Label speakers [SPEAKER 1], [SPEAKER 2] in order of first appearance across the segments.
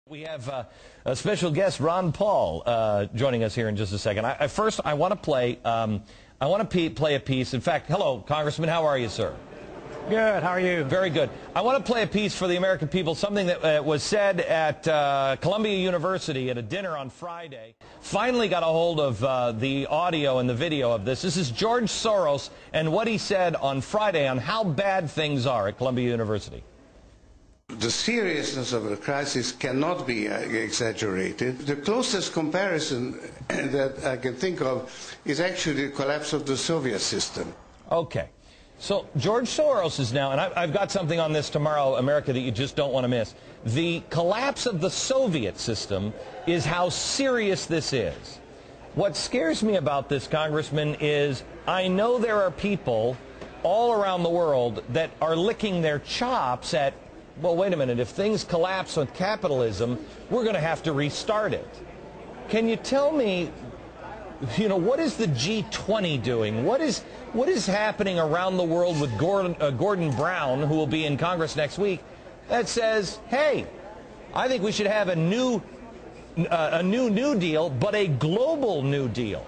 [SPEAKER 1] We have a special guest, Ron Paul, joining us here in just a second. First, I want to play. Play a piece. In fact, hello, Congressman. How are you, sir?
[SPEAKER 2] Good. How are you?
[SPEAKER 1] Very good. I want to play a piece for the American people. Something that was said at Columbia University at a dinner on Friday. Finally got a hold of the audio and the video of this. This is George Soros and what he said on Friday on how bad things are at Columbia University.
[SPEAKER 3] The seriousness of the crisis cannot be exaggerated. The closest comparison that I can think of is actually the collapse of the Soviet system.
[SPEAKER 1] Okay. So George Soros is now, and I've got something on this tomorrow, America, that you just don't want to miss. The collapse of the Soviet system is how serious this is. What scares me about this, Congressman, is I know there are people all around the world that are licking their chops at, well, wait a minute, if things collapse with capitalism, we're going to have to restart it. Can you tell me, what is the G20 doing? What is happening around the world with Gordon Brown, who will be in Congress next week, that says, hey, I think we should have a new New Deal, but a global New Deal?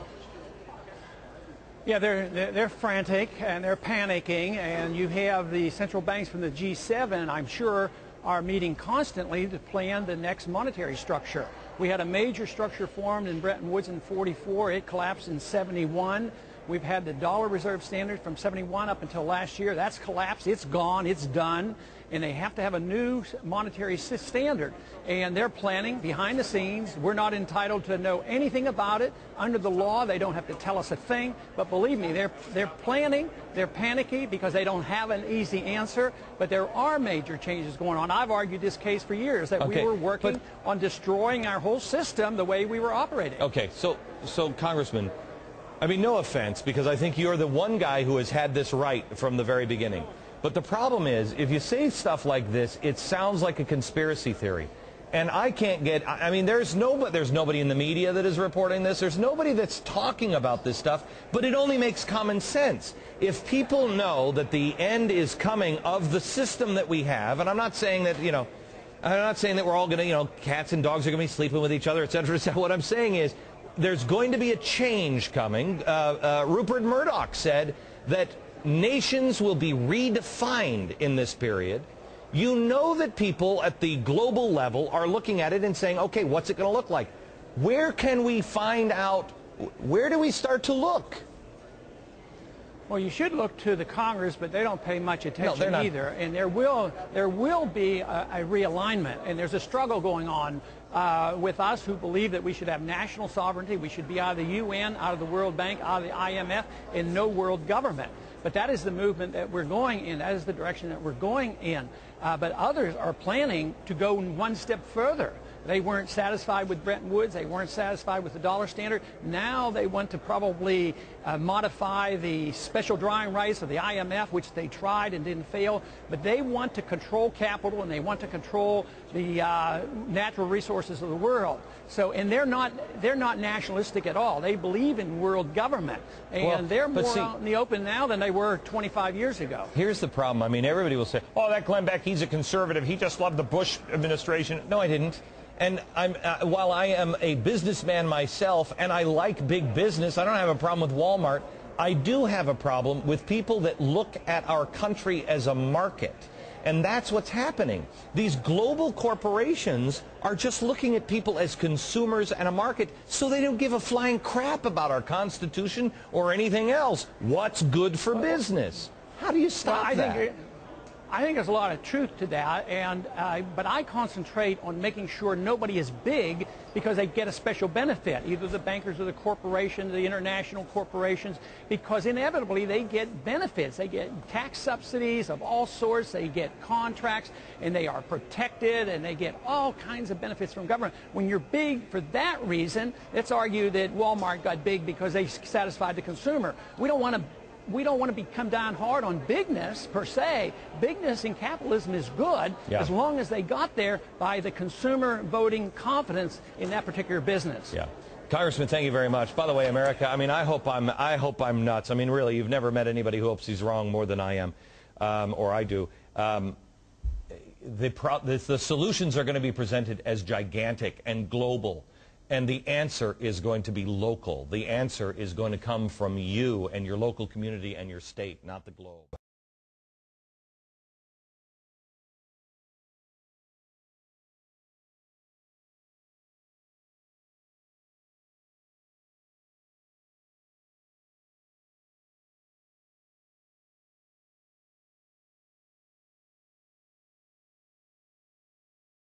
[SPEAKER 2] Yeah, they're frantic and they're panicking, and you have the central banks from the G7, I'm sure, are meeting constantly to plan the next monetary structure. We had a major structure formed in Bretton Woods in '44. It collapsed in '71. We've had the dollar reserve standard from '71 up until last year. That's collapsed. It's gone. It's done. And they have to have a new monetary standard. And they're planning behind the scenes. We're not entitled to know anything about it. Under the law, they don't have to tell us a thing. But believe me, they're planning. They're panicky because they don't have an easy answer. But there are major changes going on. I've argued this case for years, that we were working on destroying our whole system the way we were operating.
[SPEAKER 1] Okay, so Congressman, I mean, no offense, because I think you're the one guy who has had this right from the very beginning. But the problem is, if you say stuff like this, it sounds like a conspiracy theory. And I can't get, I mean, there's nobody in the media that is reporting this. There's nobody that's talking about this stuff, but it only makes common sense. If people know that the end is coming of the system that we have, and I'm not saying that, I'm not saying that we're all going to, cats and dogs are going to be sleeping with each other, et cetera, et cetera. What I'm saying is, there's going to be a change coming. Rupert Murdoch said that nations will be redefined in this period. You know that people at the global level are looking at it and saying, okay, what's it going to look like? Where can we find out? Where do we start to look?
[SPEAKER 2] Well, you should look to the Congress, but they don't pay much attention either. And there will be a realignment, and there's a struggle going on with us who believe that we should have national sovereignty. We should be out of the UN, out of the World Bank, out of the IMF, and no world government. But that is the movement that we're going in. That is the direction that we're going in. But others are planning to go one step further. They weren't satisfied with Bretton Woods. They weren't satisfied with the dollar standard. Now they want to probably modify the special drawing rights of the IMF, which they tried and didn't fail. But they want to control capital, and they want to control the natural resources of the world. So, and they're not nationalistic at all. They believe in world government, and they're more out in the open now than they were 25 years ago.
[SPEAKER 1] Here's the problem. I mean, everybody will say, "Oh, that Glenn Beck, he's a conservative. He just loved the Bush administration." No, I didn't. And while I am a businessman myself and I like big business, I don't have a problem with Walmart. I do have a problem with people that look at our country as a market. And that's what's happening. These global corporations are just looking at people as consumers and a market, so they don't give a flying crap about our Constitution or anything else. What's good for business? How do you stop that?
[SPEAKER 2] I think there's a lot of truth to that, but I concentrate on making sure nobody is big because they get a special benefit, either the bankers or the corporations, the international corporations, because inevitably they get benefits. They get tax subsidies of all sorts, they get contracts, and they are protected, and they get all kinds of benefits from government. When you're big for that reason, let's argue that Walmart got big because they satisfied the consumer. We don't want to come down hard on bigness per se. Bigness in capitalism is good as long as they got there by the consumer voting confidence in that particular business.
[SPEAKER 1] Yeah. Congressman, thank you very much. By the way, America, I mean, I hope I'm nuts. I mean, really, you've never met anybody who hopes he's wrong more than I am, or I do. the solutions are going to be presented as gigantic and global, and the answer is going to be local. The answer is going to come from you and your local community and your state, not the globe.